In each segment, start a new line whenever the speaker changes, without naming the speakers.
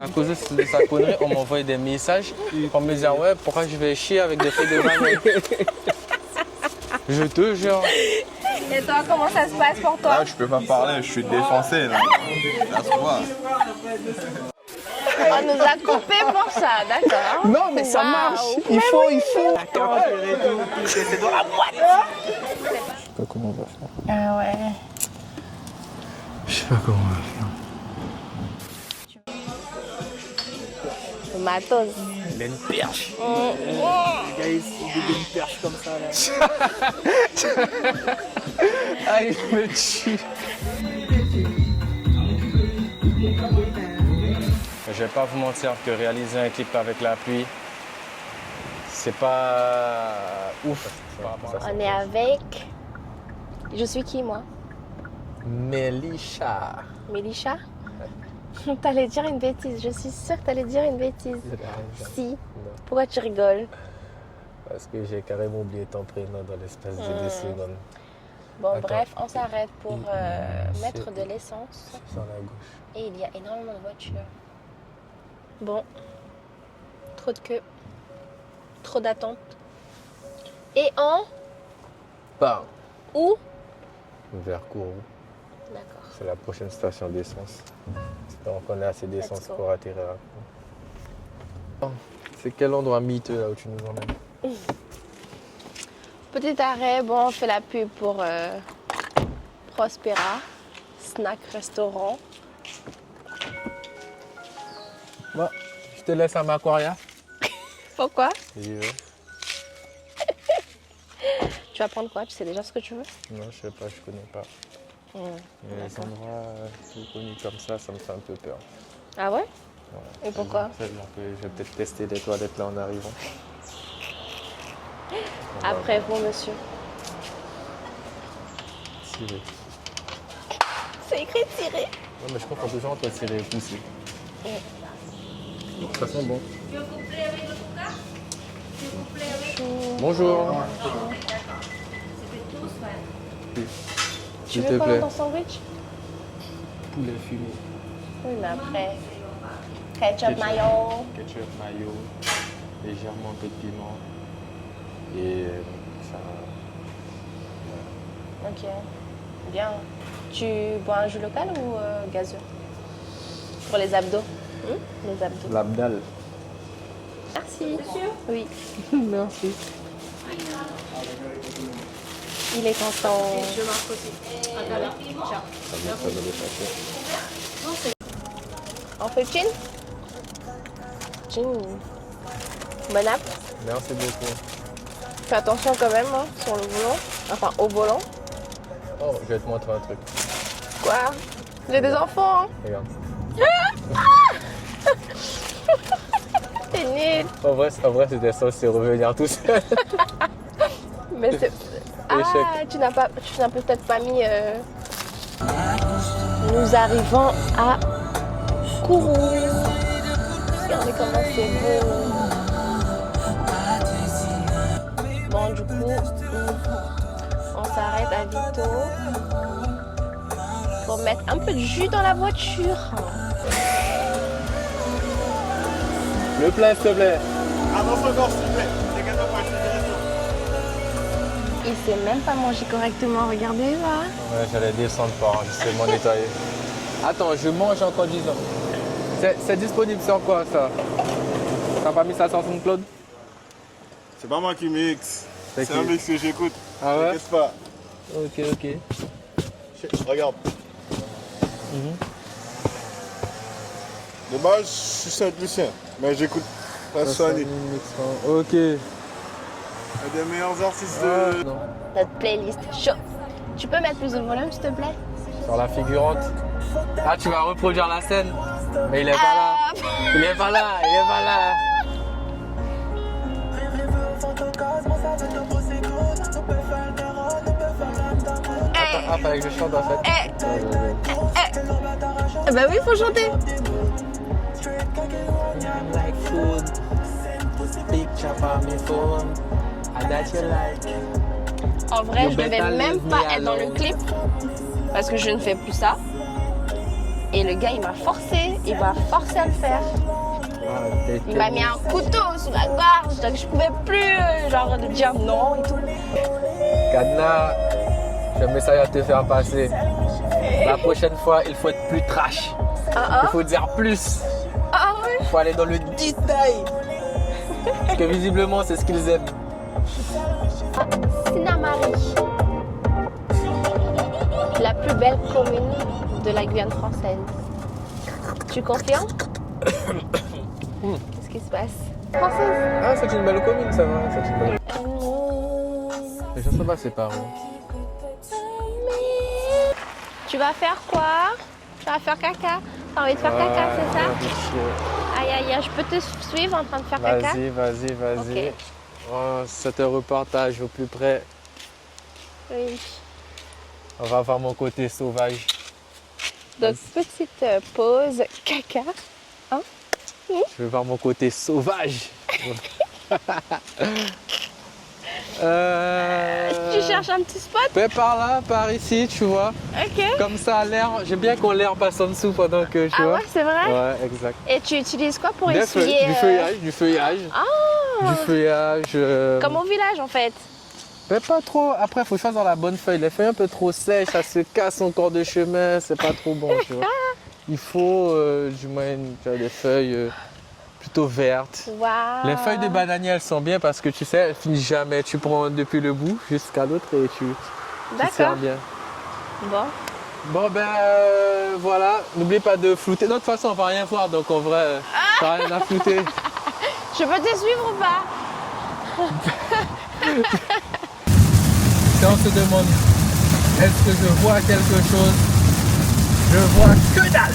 À cause de sa connerie, on m'envoyait des messages en me disant ouais, pourquoi je vais chier avec des feuilles de vanille. Je te jure.
Et toi, comment ça se passe pour toi?
Là, je peux pas parler, je suis défoncé là. Là, tu vois.
On nous a coupé pour ça, d'accord?
Non, mais ça marche. Il faut.
Je sais pas comment on va faire.
Ah ouais.
Je sais pas comment on va faire.
Le matos.
Il a une perche.
Les gars, ils ont une perche comme ça là.
Ah, il me tue. Je vais pas vous mentir que réaliser un clip avec la pluie, c'est pas ouf.
On est avec... Je suis qui, moi?
Mélisha.
Mélisha? T'allais dire une bêtise, je suis sûre que t'allais dire une bêtise. Si. Pourquoi tu rigoles?
Parce que j'ai carrément oublié ton prénom dans l'espace de 2 secondes.
Bon,
Attends.
bref, on s'arrête pour mettre de l'essence.
Sur la gauche.
Et il y a énormément de voitures. Bon. Trop de queue. Trop d'attente. Et en...
Pas
Où?
vers Kourou.
D'accord.
C'est la prochaine station d'essence. J'espère qu'on a assez d'essence
Let's go.
pour atterrir à Kourou. C'est quel endroit miteux là où tu nous emmènes?
Petit arrêt, bon, on fait la pub pour Prospera, snack restaurant.
Bon, je te laisse à Macquaria.
Pourquoi?
J'y vais.
Tu vas prendre quoi? Tu sais déjà ce que tu veux?
Non, je sais pas, je connais pas. Mais les endroits tout connus comme ça me fait un peu peur.
Ah ouais?
Ouais.
Et pourquoi?
C'est-à-dire que je vais peut-être tester les toilettes là en arrivant.
Après vous, monsieur.
Tirer.
C'est écrit tirer.
Non, mais je comprends toujours entre tirer et pousser. Ça sent bon. Bonjour.
Tu
S'il
veux
te
quoi
plaît.
dans ton sandwich?
Poulet fumé.
Oui, mais après. Ketchup, mayo.
Ketchup, mayo, légèrement un peu de piment. Et ça.
Ok. Bien. Tu bois un jus local ou gazeux? Pour les abdos. Les abdos.
L'abdal.
Merci. Oui.
Merci.
Il est content. On fait chin? Chin. Bon app.
Merci beaucoup.
Fais attention quand même hein, sur le volant. Enfin, au volant.
Oh, je vais te montrer un truc.
Quoi? J'ai des enfants. Hein.
Regarde.
T'es nul.
En vrai, c'était censé revenir tout seul.
Mais c'est... Ah, tu n'as peut-être pas mis... Nous arrivons à Kourou. Regardez comment c'est beau. Bon, du coup, on s'arrête à Vito pour mettre un peu de jus dans la voiture.
Le plein, s'il te plaît.
Avance encore, s'il te plaît. Dégage-toi pas, je suis intéressant.
Il sait même pas manger correctement, regardez là.
Ouais, j'allais descendre pour justement nettoyer. Attends, je mange en conduisant. C'est disponible sur quoi ça? T'as pas mis ça sur SoundCloud?
C'est pas moi qui mixe.
C'est
C'est
qui?
un mix que j'écoute.
Ah ouais?
T'inquiète pas.
Ok.
Regarde. De base, je suis Saint-Lucien, mais j'écoute pas Sony.
Ok.
Il y a des meilleurs artistes de...
Non.
Notre playlist chaud. Tu peux mettre plus de volume s'il te plaît?
Sur la figurante. Ah, tu vas reproduire la scène. Mais il est pas là. Il est pas là. Ah, fallait que je chante en fait.
Bah oui, faut chanter.
Like food, picture for me phone, and that you like.
En vrai,
You
je ne vais
better
même
leave
pas
me
être dans le
alone.
clip parce que je ne fais plus ça. Et le gars, il m'a forcé à le faire.
Ah,
Il m'a mis un couteau sous la gorge, donc je pouvais plus genre dire non et tout.
Cadenas, j'ai un message à te faire passer. La prochaine fois, il faut être plus trash. Il faut dire plus.
Ah oui.
Il faut aller dans le détail. Parce que visiblement, c'est ce qu'ils aiment.
Sinnamary, la plus belle commune de la Guyane française. Tu confirmes? Qu'est-ce qui se passe? Française.
Ah, c'est une belle commune, ça va. C'est une belle... Les gens sont pas séparés.
Tu vas faire quoi? Tu vas faire caca? T'as envie de faire caca, c'est ça? Aïe aïe aïe, je peux te suivre en train de faire caca?
Vas-y.
Ok.
Oh, c'est un reportage au plus près.
Oui.
On va voir mon côté sauvage.
Donc petite pause caca.
Je veux voir mon côté sauvage.
Tu cherches un petit spot?
Par là, par ici, tu vois.
Ok.
Comme ça, l'air. J'aime bien qu'on l'air passe en dessous pendant que tu
Ah
vois.
ouais, c'est vrai?
Ouais, exact.
Et tu utilises quoi pour
Des
essuyer
feuilles, du feuillage.
Ah.
Du feuillage.
Comme au village en fait.
Mais pas trop. Après, il faut choisir la bonne feuille. Les feuilles un peu trop sèches, ça se casse en cours de chemin. C'est pas trop bon, tu vois. Il faut du moins tu vois, des feuilles plutôt vertes.
Waouh.
Les feuilles de bananier, elles sont bien parce que tu sais, elles finissent jamais. Tu prends depuis le bout jusqu'à l'autre et tu sers
D'accord.
bien.
Bon.
Bon ben voilà, n'oublie pas de flouter. De toute façon, on va rien voir, donc en vrai, t'as rien à flouter.
Je peux te suivre ou pas?
Si on se demande, est-ce que je vois quelque chose? Je vois que dalle.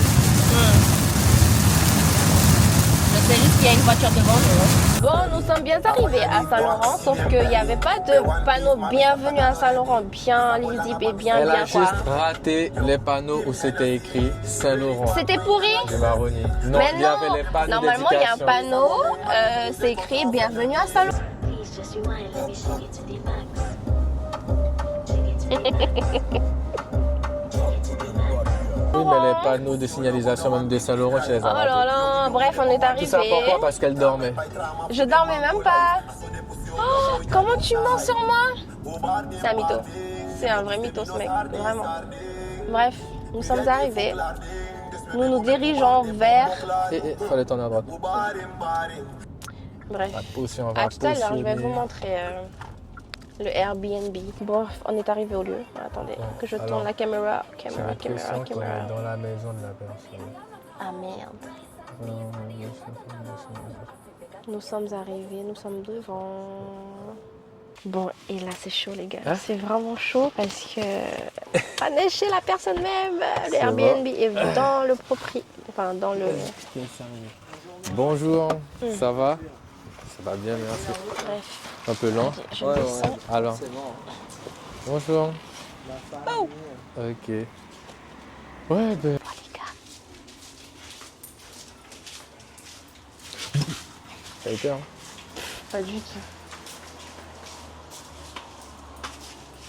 C'est juste qu'il y a une voiture devant nous. Bon, nous sommes bien arrivés à Saint-Laurent, sauf qu'il n'y avait pas de panneau bienvenue à Saint-Laurent, bien lisible et bien
Elle a
bien quoi.
juste raté les panneaux où c'était écrit Saint-Laurent.
C'était pourri?
Du Maroni. Non,
Mais
il y avait les panneaux
normalement il y a un
d'indication.
panneau, c'est écrit bienvenue à Saint-Laurent.
Oui, mais les panneaux de signalisation même de Saint-Laurent, je les ai
Oh
ratés.
là là, bref, on est
Tout ça
arrivé.
pourquoi? Parce qu'elle dormait.
Je dormais même pas. Oh, comment tu mens sur moi? C'est un mytho. C'est un vrai mytho ce mec, vraiment. Bref, nous sommes arrivés. Nous nous dirigeons vers...
Fallait tourner à droite.
Bref,
La potion, on va
à tout à l'heure, je vais
potionner.
vous montrer le Airbnb. Bon, on est arrivé au lieu. Attendez, que je tourne
alors,
la caméra.
J'ai
Caméra.
l'impression qu'on est dans la maison de la personne.
Ah merde. Nous sommes arrivés, nous sommes devant. Bon, et là c'est chaud les gars.
Hein?
C'est vraiment chaud parce que on est chez la personne même. Le
C'est
Airbnb est dans le enfin dans le.
Bonjour, ça va? Ça va bien, merci.
Bref,
Un peu lent.
je descends.
Alors,
C'est bon.
bonjour.
Oh.
Ok. Ouais, ben.
Oh, les gars.
Ça a été, hein?
Pas du tout.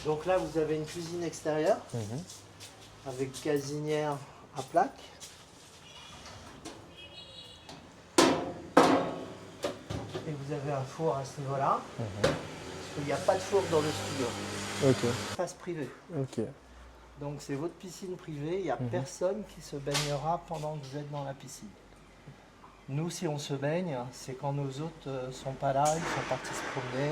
Donc là, vous avez une cuisine extérieure avec gazinière à plaque. Et vous avez un four à ce niveau-là. Parce qu'il n'y a pas de four dans le studio.
Ok,
Espace privé.
ok.
Donc c'est votre piscine privée, il n'y a personne qui se baignera pendant que vous êtes dans la piscine. Nous, si on se baigne, c'est quand nos hôtes sont pas là, ils sont partis se promener,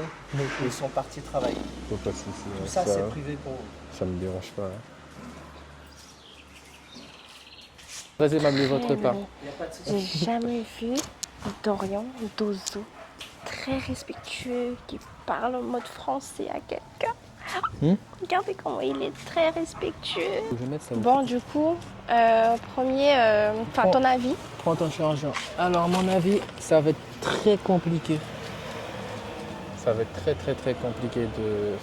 ils sont partis travailler.
Faut pas de soucis,
Tout
ouais,
ça, c'est privé pour vous.
ça me dérange pas. Hein. Vas-y, m'amener votre part.
Il n'y a pas de souci.
J'ai jamais vu Dorian Dozo très respectueux qui parle en mode français à quelqu'un. Regardez comment il est très respectueux.
Je vais mettre ça.
Bon, du coup, enfin, ton avis?
Prends ton chargeur. Alors, à mon avis, ça va être très compliqué. Ça va être très compliqué de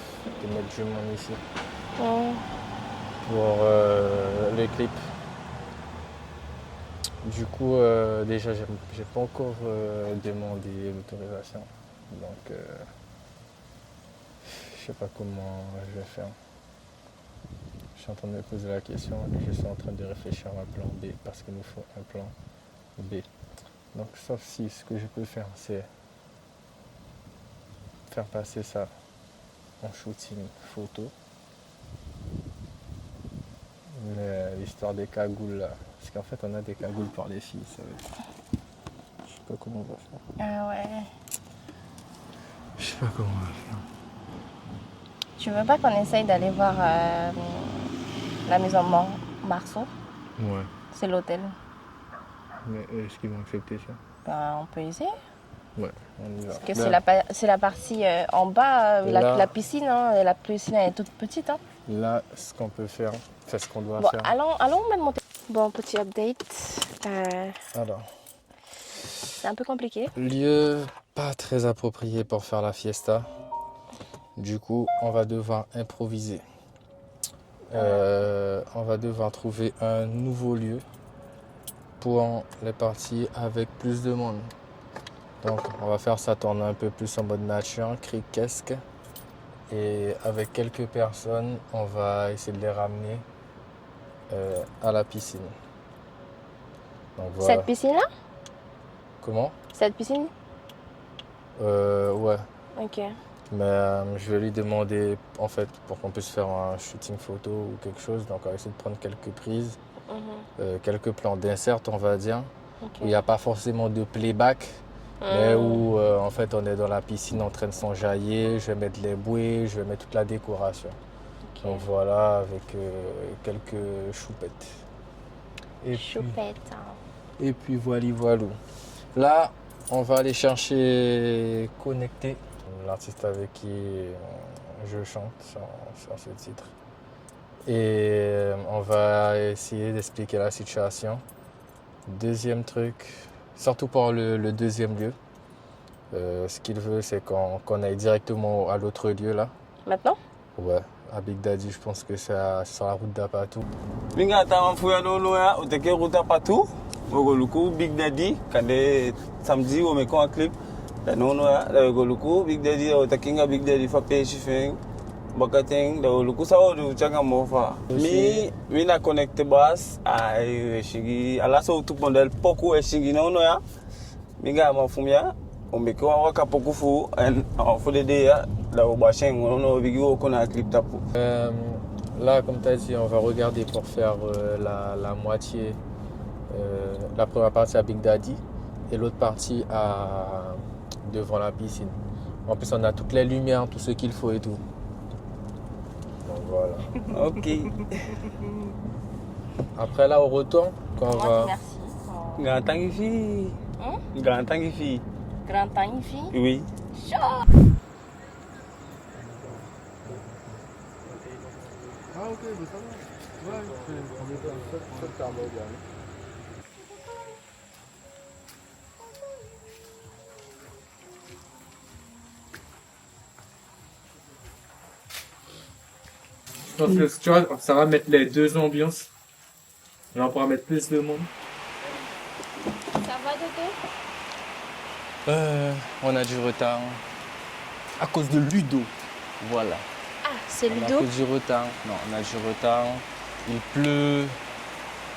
mettre du monde ici pour les clips. Du coup, déjà, j'ai pas encore demandé l'autorisation. Donc, je sais pas comment je vais faire. Je suis en train de me poser la question et je suis en train de réfléchir à un plan B parce qu'il nous faut un plan B. Donc sauf si ce que je peux faire c'est faire passer ça en shooting photo. L'histoire des cagoules là. Parce qu'en fait on a des cagoules pour les filles, ça veut dire. Je sais pas comment on va faire.
Ah ouais.
Je sais pas comment on va faire.
Tu veux pas qu'on essaye d'aller voir la maison Marceau?
Ouais.
C'est l'hôtel.
Mais est-ce qu'ils vont accepter ça?
Ben, on peut essayer.
Ouais, on y va.
Parce que c'est la partie en bas,
Là.
la piscine. Hein, et la piscine elle est toute petite. Hein.
Là, ce qu'on peut faire, c'est ce qu'on doit
Bon,
faire.
allons mettre mon Bon, petit update.
Alors,
C'est un peu compliqué.
lieu pas très approprié pour faire la fiesta. Du coup, on va devoir improviser. On va devoir trouver un nouveau lieu pour les parties avec plus de monde. Donc, on va faire ça tourner un peu plus en mode nature, criquesque. Et avec quelques personnes, on va essayer de les ramener à la piscine. Donc, voilà.
Cette piscine-là?
Comment?
Cette piscine?
Ouais.
Ok.
Mais je vais lui demander, en fait, pour qu'on puisse faire un shooting photo ou quelque chose. Donc, on va essayer de prendre quelques prises, quelques plans d'insert, on va dire,
Ok.
où il n'y a pas forcément de playback, mais où, en fait, on est dans la piscine en train de s'enjailler. Je vais mettre les bouées, je vais mettre toute la décoration.
Ok.
Donc, voilà, avec quelques choupettes. Et
Choupette.
et puis, voilou. Là, on va aller chercher Connecté, l'artiste avec qui je chante sur ce titre. Et on va essayer d'expliquer la situation. Deuxième truc, surtout pour le deuxième lieu, ce qu'il veut, c'est qu'on aille directement à l'autre lieu là.
Maintenant?
Ouais, à Big Daddy, je pense que c'est sur la route d'Apatou.
Minga tama fuya no ya uteke ruta patu ogoluku Big Daddy kade samedi o meko clip da no ya da ogoluku Big Daddy o takinga Big Daddy fa pe chifeng bakateng da ogoluku sa o du changa mofa mi na connecte bas ai shigi ala so tu pondel poku e shigi no ya minga ma fumya o meko wa ka poku fu en o fu de ya da o ba sheng no bigi o kona clip tapu.
Là, comme tu as dit, on va regarder pour faire la moitié, la première partie à Big Daddy et l'autre partie devant la piscine. En plus, on a toutes les lumières, tout ce qu'il faut et tout. Donc voilà.
Ok.
Après, là, au retour, quand on va...
Merci.
Grand Tangifi. Grand Tangifi.
Grand temps, fille.
Oui.
Ah, ok, mais ça va. Ouais, c'est Je pense que tu vois, ça va mettre les deux ambiances. Et on pourra mettre plus de monde.
Ça va, Dodo?
On a du retard. À cause de Ludo. Voilà.
Ah, c'est
On a
Ludo?
que du retard. Non, on a du retard. Il pleut.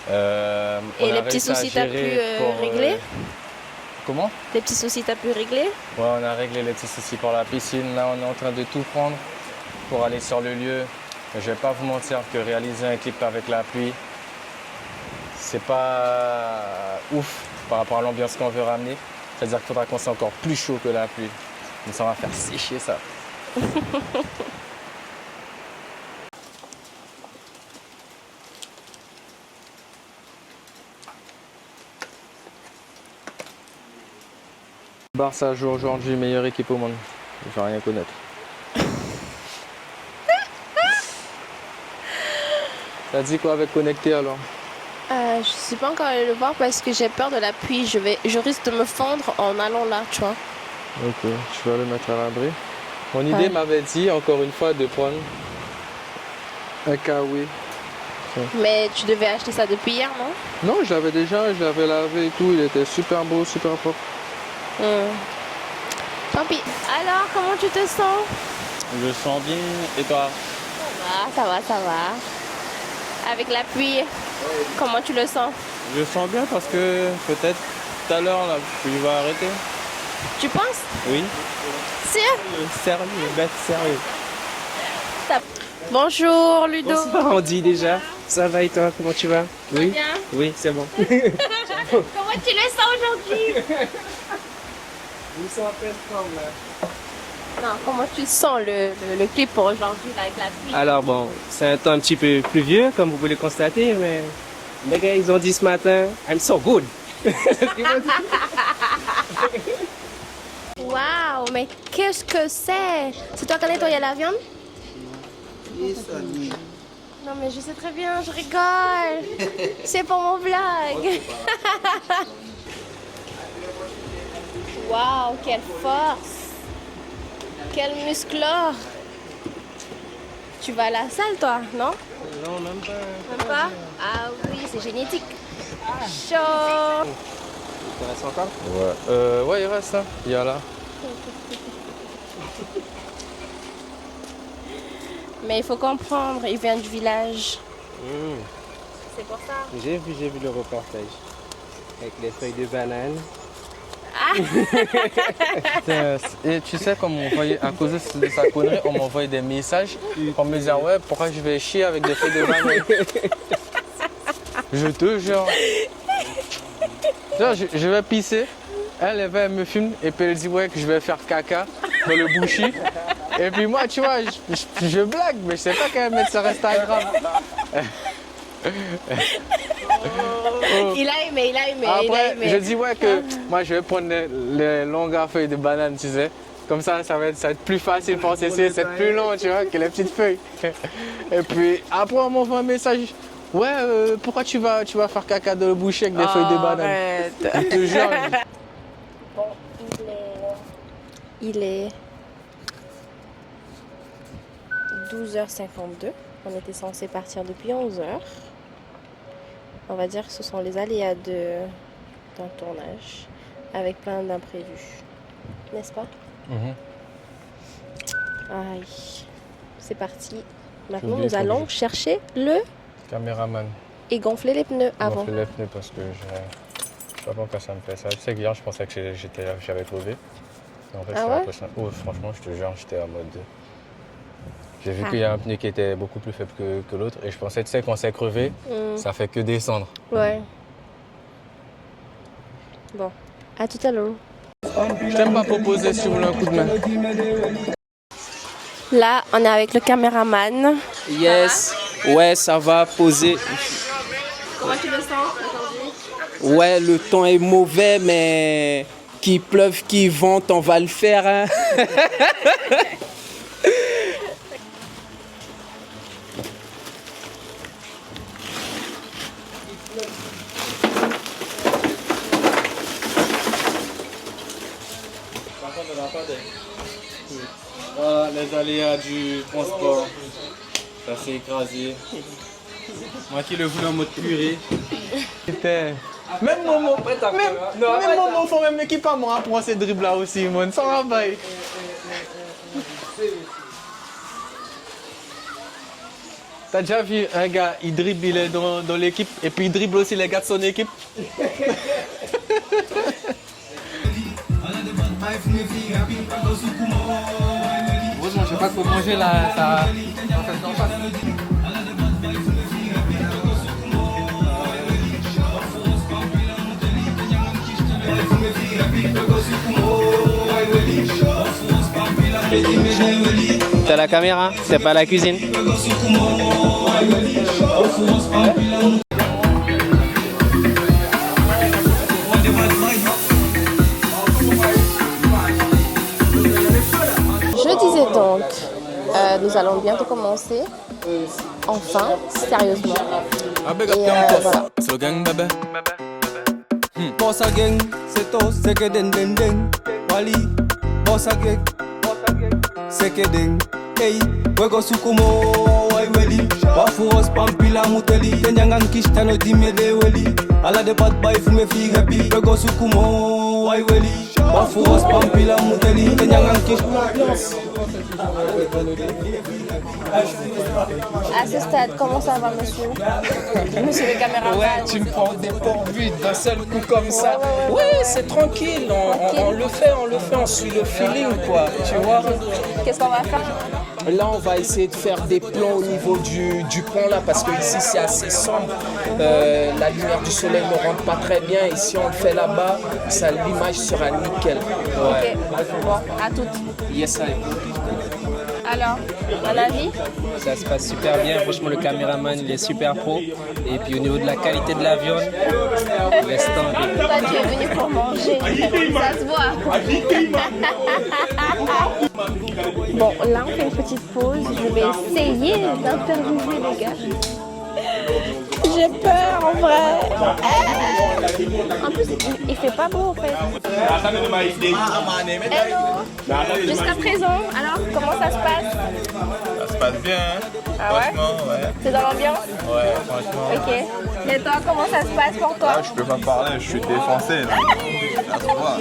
Et les petits soucis, t'as pu régler?
Comment?
Les petits soucis, t'as pu régler?
Ouais, on a réglé les petits soucis pour la piscine. Là, on est en train de tout prendre pour aller sur le lieu. Je vais pas vous mentir que réaliser un clip avec la pluie, c'est pas ouf par rapport à l'ambiance qu'on veut ramener. C'est-à-dire qu'il faudra qu'on soit encore plus chaud que la pluie. Mais ça va faire sécher ça. Barça joue aujourd'hui meilleure équipe au monde. Je vais rien connaître. T'as dit quoi avec Connecté alors?
Je suis pas encore allée le voir parce que j'ai peur de la pluie. Je risque de me fondre en allant là, tu vois.
Ok, je vais le mettre à l'abri. Mon idée
Ouais.
m'avait dit encore une fois de prendre un kawaii.
Mais tu devais acheter ça depuis hier, non?
Non, je l'avais déjà, je l'avais lavé et tout. Il était super beau, super propre.
Tant pis. Alors, comment tu te sens?
Je sens bien. Et toi?
Ça va, ça va, ça va. Avec la pluie, comment tu le sens?
Je sens bien parce que peut-être tout à l'heure, la pluie va arrêter.
Tu penses?
Oui.
Sûr?
Sérieux, bête, sérieux.
Bonjour Ludo.
Bonsoir Andy déjà. Ça va et toi? Comment tu vas? Oui?
Bien.
Oui, c'est bon.
Comment tu le sens aujourd'hui?
Vous sentez un peu strong là.
Non, comment tu sens le clip pour aujourd'hui là, avec la pluie?
Alors bon, c'est un temps un petit peu pluvieux comme vous pouvez le constater, mais les gars ils ont dit ce matin, I'm so good.
Waouh, mais qu'est-ce que c'est? C'est toi qui as nettoyé la viande? Non mais je sais très bien, je rigole. C'est pour mon vlog. Waouh, quelle force. Quel musclore. Tu vas à la salle toi, non?
Non, même pas.
Même pas? Ah oui, c'est génétique. Chaud.
Il reste encore?
Ouais, il reste, hein. Il y a là.
Mais il faut comprendre, il vient du village. C'est pour ça.
J'ai vu le reportage. Avec les feuilles de banane.
Et tu sais, comme on voyait, à cause de sa connerie, on m'envoyait des messages en me disant ouais, pourquoi je vais chier avec des feuilles de banane. Je te jure. Je vais pisser, elle me filme et puis elle dit ouais que je vais faire caca dans le bouchi. Et puis moi, tu vois, je blague, mais je sais pas qu'elle va mettre sur Instagram.
Il a aimé.
Après, je dis ouais que moi je vais prendre les longues feuilles de banane, tu sais. Comme ça va être plus facile pour cesser, c'est plus long, tu vois, que les petites feuilles. Et puis après, on m'envoie un message. Ouais, pourquoi tu vas faire caca dans le boucher avec des feuilles de banane? Je te jure.
Bon, il est 12h52. On était censé partir depuis 11h. On va dire que ce sont les aléas d'un tournage avec plein d'imprévus. N'est-ce pas? Aïe. C'est parti. Maintenant, nous allons chercher le
Caméraman.
et gonfler les pneus avant.
Gonfler les pneus parce que je sais pas pourquoi ça me fait ça. Tu sais qu'hier, je pensais que j'avais crevé. En fait,
Ah ouais?
Oh, franchement, je te jure, j'étais en mode. J'ai vu qu'il y a un pneu qui était beaucoup plus faible que l'autre et je pensais, tu sais, quand c'est crevé, ça fait que descendre.
Ouais. Bon, à tout à l'heure.
Je t'aime pas proposer si tu voulais un coup de main.
Là, on est avec le caméraman.
Yes. Ouais, ça va poser.
Comment tu le sens aujourd'hui?
Ouais, le temps est mauvais, mais qu'il pleuve, qu'il vente, on va le faire. Hein.
Voilà, les aléas du transport. Ça s'est écrasé.
Moi qui le voulais en mode purée.
Même Momo, même Momo, faut même équipement pour ces dribbles là aussi, mon. Sans rabaille. T'as déjà vu un gars, il dribble, il est dans l'équipe et puis il dribble aussi les gars de son équipe. Heureusement, je sais pas quoi manger là, ça.
C'est la caméra, c'est pas la cuisine.
Je disais donc, nous allons bientôt commencer. Enfin, sérieusement. Et voilà.
So gang bébé.
Bossa gang, c'est tout, c'est que den den den. Wali, bossa gang, c'est que den. Hey, wego sukumo, wai weli. Wafuros pampila muteli. Tenyangan kishtano dimede weli. Ala de bad boy fume fi happy. Wego sukumo, wai weli. Wafuros pampila muteli.
À ce stade, comment ça va, monsieur? Monsieur le caméraman.
Ouais, tu me prends au dépourvu d'un seul coup comme ça. Ouais, c'est tranquille, on le fait, on suit le feeling, quoi, tu vois.
Qu'est-ce qu'on va faire?
Là, on va essayer de faire des plans au niveau du pont là, parce que ici c'est assez sombre. La lumière du soleil ne rentre pas très bien. Et si on le fait là-bas, l'image sera nickel. Ouais.
Ok, bon, à toutes.
Yes, I.
Alors, un avis?
Ça se passe super bien. Franchement, le caméraman il est super pro. Et puis au niveau de la qualité de la viande, laisse tomber.
Toi, tu es venu pour manger. Ça se voit. Bon, là, on fait une petite pause. Je vais essayer d'interviewer les gars. J'ai peur, en vrai. En plus, il fait pas beau, en fait. Hello. Jusqu'à présent, alors, comment ça se passe?
Ça se passe bien, hein?
Ah ouais?
Franchement, ouais.
C'est dans l'ambiance?
Ouais, franchement.
Ok. Et toi, comment ça se passe pour toi?
Ah, je peux pas parler, je suis défoncé. Là. Ça se voit.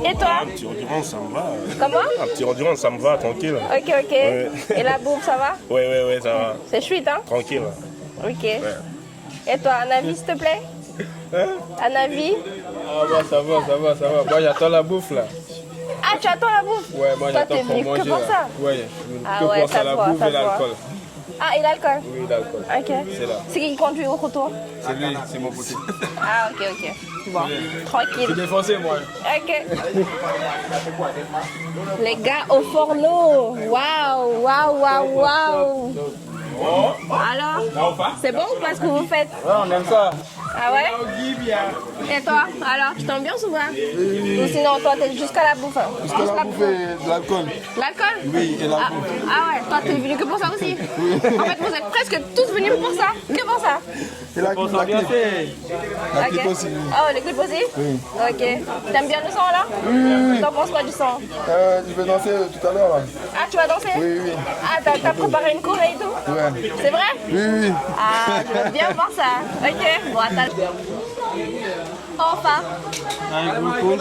Et toi?
Un petit endurance, ça me va.
Comment?
Un petit endurance, ça me va, tranquille.
Ok, ok.
Ouais.
Et la bouffe, ça va?
Ouais, ça va.
C'est chouette, hein?
Tranquille.
Ok. Et toi, un avis, s'il te plaît?
Hein?
Un avis?
Ah bah ça va. Moi j'attends la bouffe là.
Ah, tu attends la bouffe?
Ouais, moi
Toi,
j'attends
t'es
pour
venu
manger
que pour
là.
ça?
Ouais, je suis venu
Ah
que
ouais,
pour
ça
ça, la
se voit,
bouffe
ça
et
se voit.
l'alcool.
Ah, et l'alcool?
Oui, l'alcool.
Ok.
C'est là.
C'est qui conduit au retour?
C'est lui, c'est mon pote.
Ah, ok. Bon,
Je
tranquille.
suis défoncé moi.
Ok. Les gars au fourneau. Waouh. Alors, c'est bon ou pas ce que vous faites?
Ouais, on aime ça.
Ah ouais? Et toi? Alors, tu t'ambiances ou pas? Ou sinon, toi, t'es jusqu'à la bouffe? Jusqu'à la bouffe
de l'alcool.
L'alcool?
Oui, et la
Ah ouais, toi, t'es venu que pour ça aussi? En fait, vous êtes presque tous venus pour ça? Que pour ça?
Et la clip. La clip
Ok.
aussi.
Oh, les clips aussi? Oui. Ok. T'aimes bien le son là?
Oui.
T'en penses quoi du son?
Je vais danser tout à l'heure là.
Ah, tu vas danser?
Oui.
Ah, t'as préparé une cour et tout?
Ouais.
C'est vrai?
Oui.
Ah, je veux bien voir ça. Ok, bon, attends. Enfin.
Cool.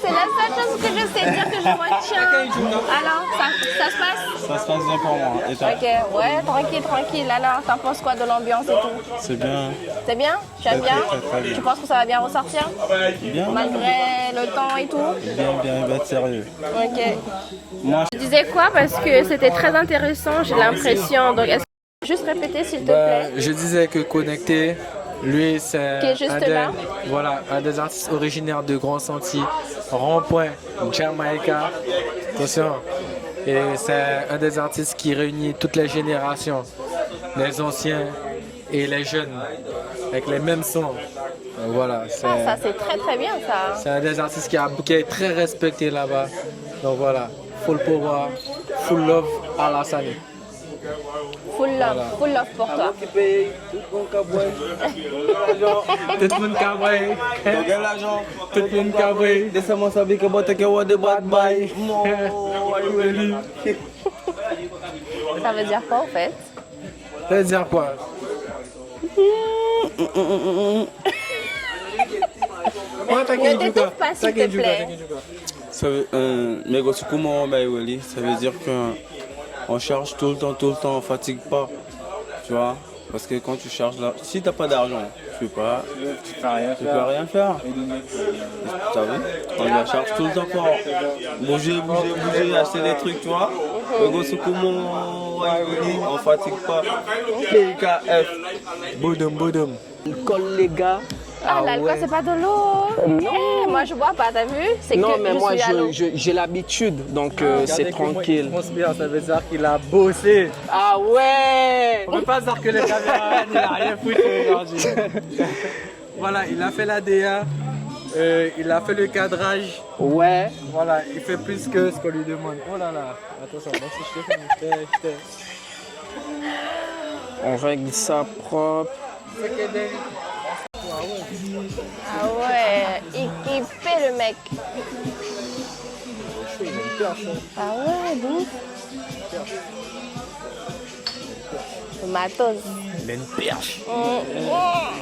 C'est la seule chose que je sais dire que je retiens. Alors, ça se passe?
Ça se passe bien pour moi. Et toi?
Ok, ouais, tranquille. Alors, t'en penses quoi de l'ambiance et tout?
C'est bien.
C'est bien? Tu aimes bien?
Très bien.
Tu penses que ça va bien ressortir?
Bien.
Malgré le temps et tout?
Bien, il va être sérieux.
Ok.
Moi,
Tu disais quoi? Parce que c'était très intéressant, j'ai l'impression. Donc, est-ce que tu peux juste répéter s'il te plaît?
Je disais que Connecté, lui c'est
Qui est juste là.
un des artistes originaires de Grand Sentier, Rond-Point, Jamaïca. Attention. Et c'est un des artistes qui réunit toutes les générations, les anciens et les jeunes, avec les mêmes sons. Voilà,
Ah, ça c'est très bien ça.
c'est un des artistes qui est très respecté là-bas. Donc voilà, full power, full love à la Sani.
Full love pour toi.
Tout le monde caboué.
quel l'argent?
Tout le monde caboué.
Laissez-moi savoir que botte que what de bad bye.
Ça veut dire quoi en fait?
Ça veut dire quoi?
Ne t'étouffe pas s'il te plaît.
Ça veut, ça veut dire qu'on charge tout le temps, on fatigue pas. Tu vois? Parce que quand tu charges là, si t'as pas d'argent, tu peux rien faire. T'as vu? On la charge tout le temps pour bouger, acheter des trucs, tu vois? On fatigue pas. PKF.
Boudum. Colle les gars.
Ah, l'alcool c'est pas de l'eau. Eh, moi je bois pas, t'as vu? C'est
Non,
que
mais moi
suis à l'eau.
j'ai l'habitude, donc c'est tranquille.
Ça veut dire qu'il a bossé.
Ah ouais!
On peut pas dire que le caméraman il a rien foutu aujourd'hui. Voilà, il a fait la DA, il a fait le cadrage.
Ouais.
Voilà, il fait plus que ce qu'on lui demande. Oh là là, attention, moi si je te fais,
On règle ça propre.
Ah ouais, équipé le mec. Ah ouais, donc. Le matos.
Il a une perche.
Le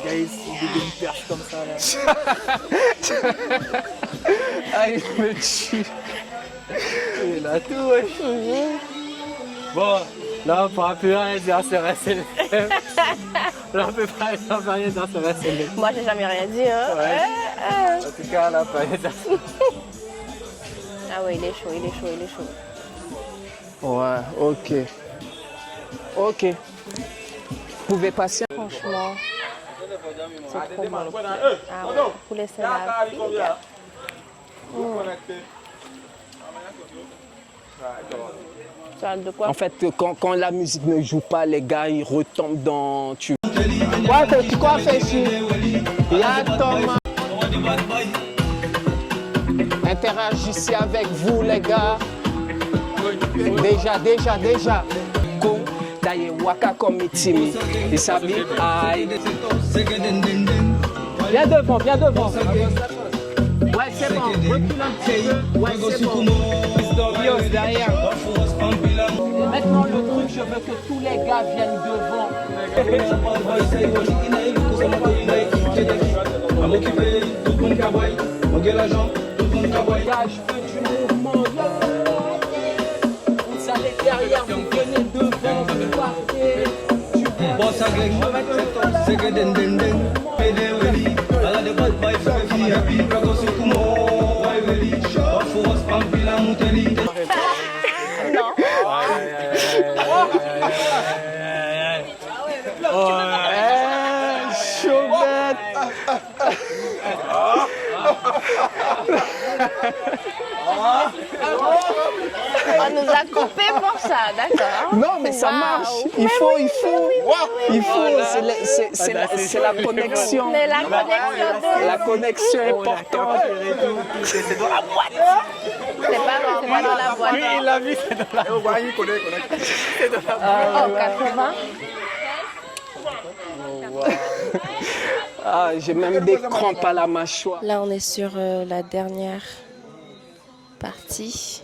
gars, il a une perche comme ça là.
Ah, il me tue. Il a tout, wesh. Bon, là, on ne pourra plus rien dire sur SLM. Là, on ne peut pas rien dire sur SLM.
Moi, j'ai jamais rien dit. Hein.
Ouais. En tout cas, là, pas rien dire.
Ah ouais, il est chaud, il est chaud, il est chaud.
Ouais, ok. Ok. Vous pouvez passer.
Franchement, c'est trop bon. Ah ouais, pour laisser la fille. Tu as de quoi?
En fait, quand la musique ne joue pas, les gars, ils retombent dans... Quoi fais ici? Il y a Thomas. Interagissez avec vous, les gars. Déjà. Go, d'ailleurs, waka comme itimi. Il s'habille. Aïe. Viens devant. Ouais, c'est bon. Recule un petit peu. Ouais, c'est bon. Yo, derrière. Maintenant, le truc, je veux que tous les gars viennent devant. Gars, je veux du mouvement. Vous allez derrière, vous venez devant, vous partez.
On nous a coupé pour ça, d'accord?
Non, mais ça marche. Il faut. C'est la connexion.
Mais la connexion de...
La connexion est importante.
C'est pas dans la boîte.
Oui, il l'a vu, c'est dans la boîte.
Oh, 80.
Ah, j'ai même des crampes à la mâchoire.
Là, on est sur la dernière partie.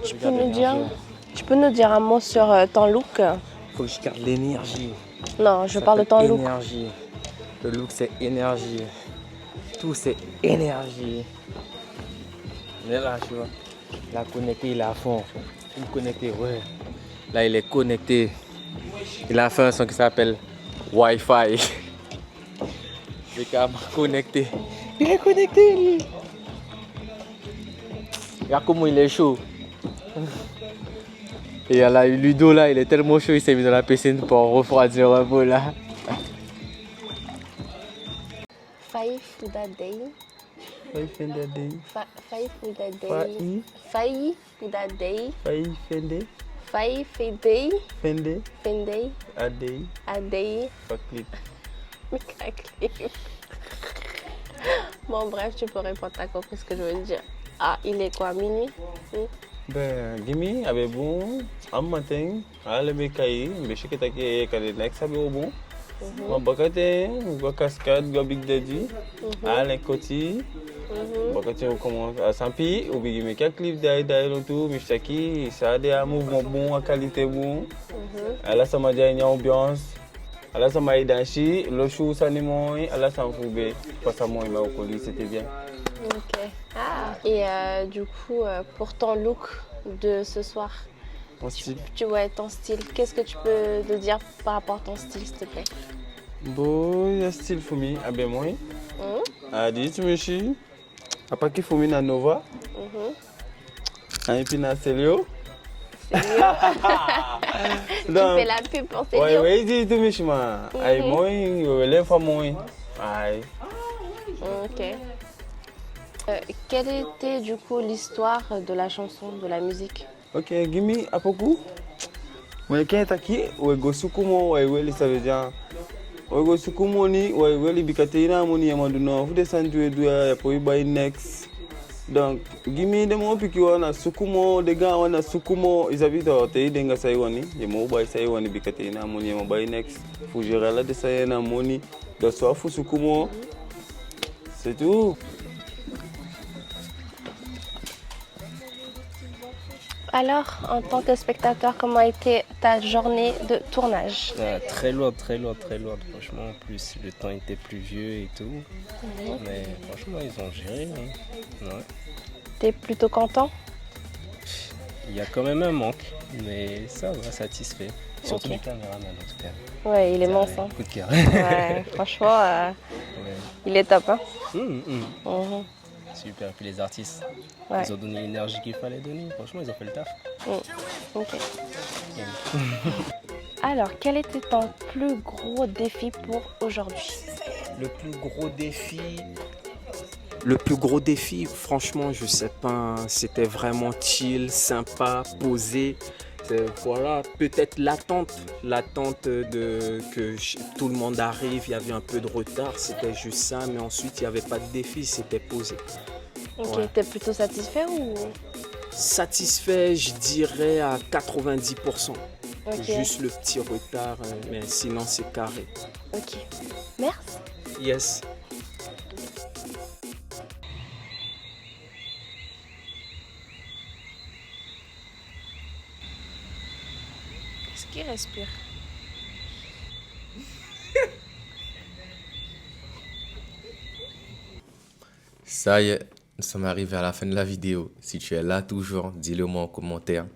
Tu peux nous dire un mot sur ton look?
Faut que je garde l'énergie.
Non, je parle de ton look.
Énergie. Le look, c'est énergie. Tout, c'est énergie. Mais là, tu vois, la connecté, il est à fond. Il est connecté, ouais. Là, il est connecté. Il a fait un son qui s'appelle Wi-Fi. Le gars m'a connecté. Il est connecté, lui. Regarde comment il est chaud. Et là, Ludo, là, il est tellement chaud, il s'est mis dans la piscine pour refroidir un peu, là.
Faï Fouda Day.
Faï Fende Day.
Faï Fouda Day.
Faï.
Faï Fouda Day.
Faï Fende.
Faï Fede.
Fende.
Fende.
Adei.
Adei.
Faclip.
Bon, bref, tu peux répondre, t'as compris ce que je veux dire. Ah, il est quoi, minuit?
Ben, gimi, abe bon, am matin, ale be kai, be shikita ke kale next abe bon. Bon, bakate, go cascade, go Big Daddy, ale koti. Bakate on commence à Sampi, ou bigi me clip d'ailleurs tout, mistaki, ça a des mouvements bons, à qualité bon. Ala sama dia une ambiance. Ala sama idanshi, le show sanimoi, ala sama foube, pas ça moi il m'a reconnu, c'était bien.
Ok. Ah. Et du coup, pour ton look de ce soir,
Mon style.
tu vois ton style. Qu'est-ce que tu peux nous dire par rapport à ton style, s'il te plaît?
Bon, il y a style pour moi, abe moi. Adi tu me chi. Apa qui pour moi na Nova. Et puis na Celio.
c'est mieux. Tu fais la pub pour
Ouais,
Célio.
ouais, dis tout, Michima. Aïe, moi, les femmes, moi. Aïe.
Ok. Quelle était du coup l'histoire de la chanson, de la musique?
Ok, gimme, à beaucoup. Ouais, quand t'as ouais, go sukumo, ouais, ouais, ça veut dire. Ouais, go sukumo ni, ouais, ouais, les bicatena, moni, amaduna, vous descendez de ya, pour y buy next. Donc, gimme des mots, puis qu'on a sukumo, des gars, on a sukumo, ils habitent à Otei, des gars, ça y est, les mots, buy ça y est, bicatena, moni, buy next. Faut gérer là, de ça y est, moni, de soir, faut sukumo. C'est tout.
Alors, en tant que spectateur, comment a été ta journée de tournage?
Très lourde, très lourde, très lourde. Franchement, en plus, le temps était pluvieux et tout. Mais franchement, ils ont géré. Hein. Ouais.
T'es plutôt content?
Il y a quand même un manque, mais ça va, satisfait. Surtout
Ok.
du caméraman, en tout cas.
Ouais, il est mince. Hein.
Coup de cœur.
Ouais, franchement, il est top. Hein.
Mhm. Super, et puis les artistes,
Ouais.
ils ont donné l'énergie qu'il fallait donner. Franchement, ils ont fait le taf.
Ok. Alors, quel était ton plus gros défi pour aujourd'hui?
Le plus gros défi, franchement, je sais pas, c'était vraiment chill, sympa, posé. Voilà, peut-être l'attente de que tout le monde arrive, il y avait un peu de retard, c'était juste ça, mais ensuite il n'y avait pas de défi, c'était posé.
Ok,
Ouais.
t'es plutôt satisfait ou?
Satisfait, je dirais à 90%.
Ok.
Juste le petit retard, mais sinon c'est carré.
Ok. Merci.
Yes.
Est-ce qu'il respire?
Ça y est, nous sommes arrivés à la fin de la vidéo. Si tu es là toujours, dis-le moi en commentaire.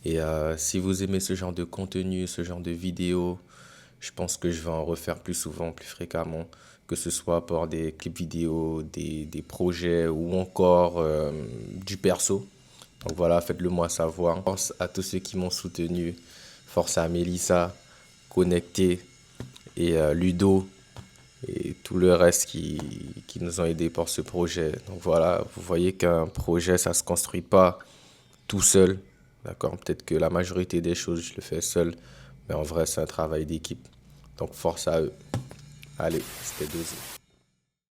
Et si vous aimez ce genre de contenu, ce genre de vidéos, je pense que je vais en refaire plus souvent, plus fréquemment, que ce soit pour des clips vidéo, des projets ou encore du perso. Donc voilà, faites-le moi savoir. Force à tous ceux qui m'ont soutenu. Force à Mélissa, Connecté et Ludo et tout le reste qui nous ont aidés pour ce projet. Donc voilà, vous voyez qu'un projet, ça ne se construit pas tout seul. D'accord, peut-être que la majorité des choses, je le fais seul, mais en vrai, c'est un travail d'équipe. Donc force à eux. Allez, c'était dosé.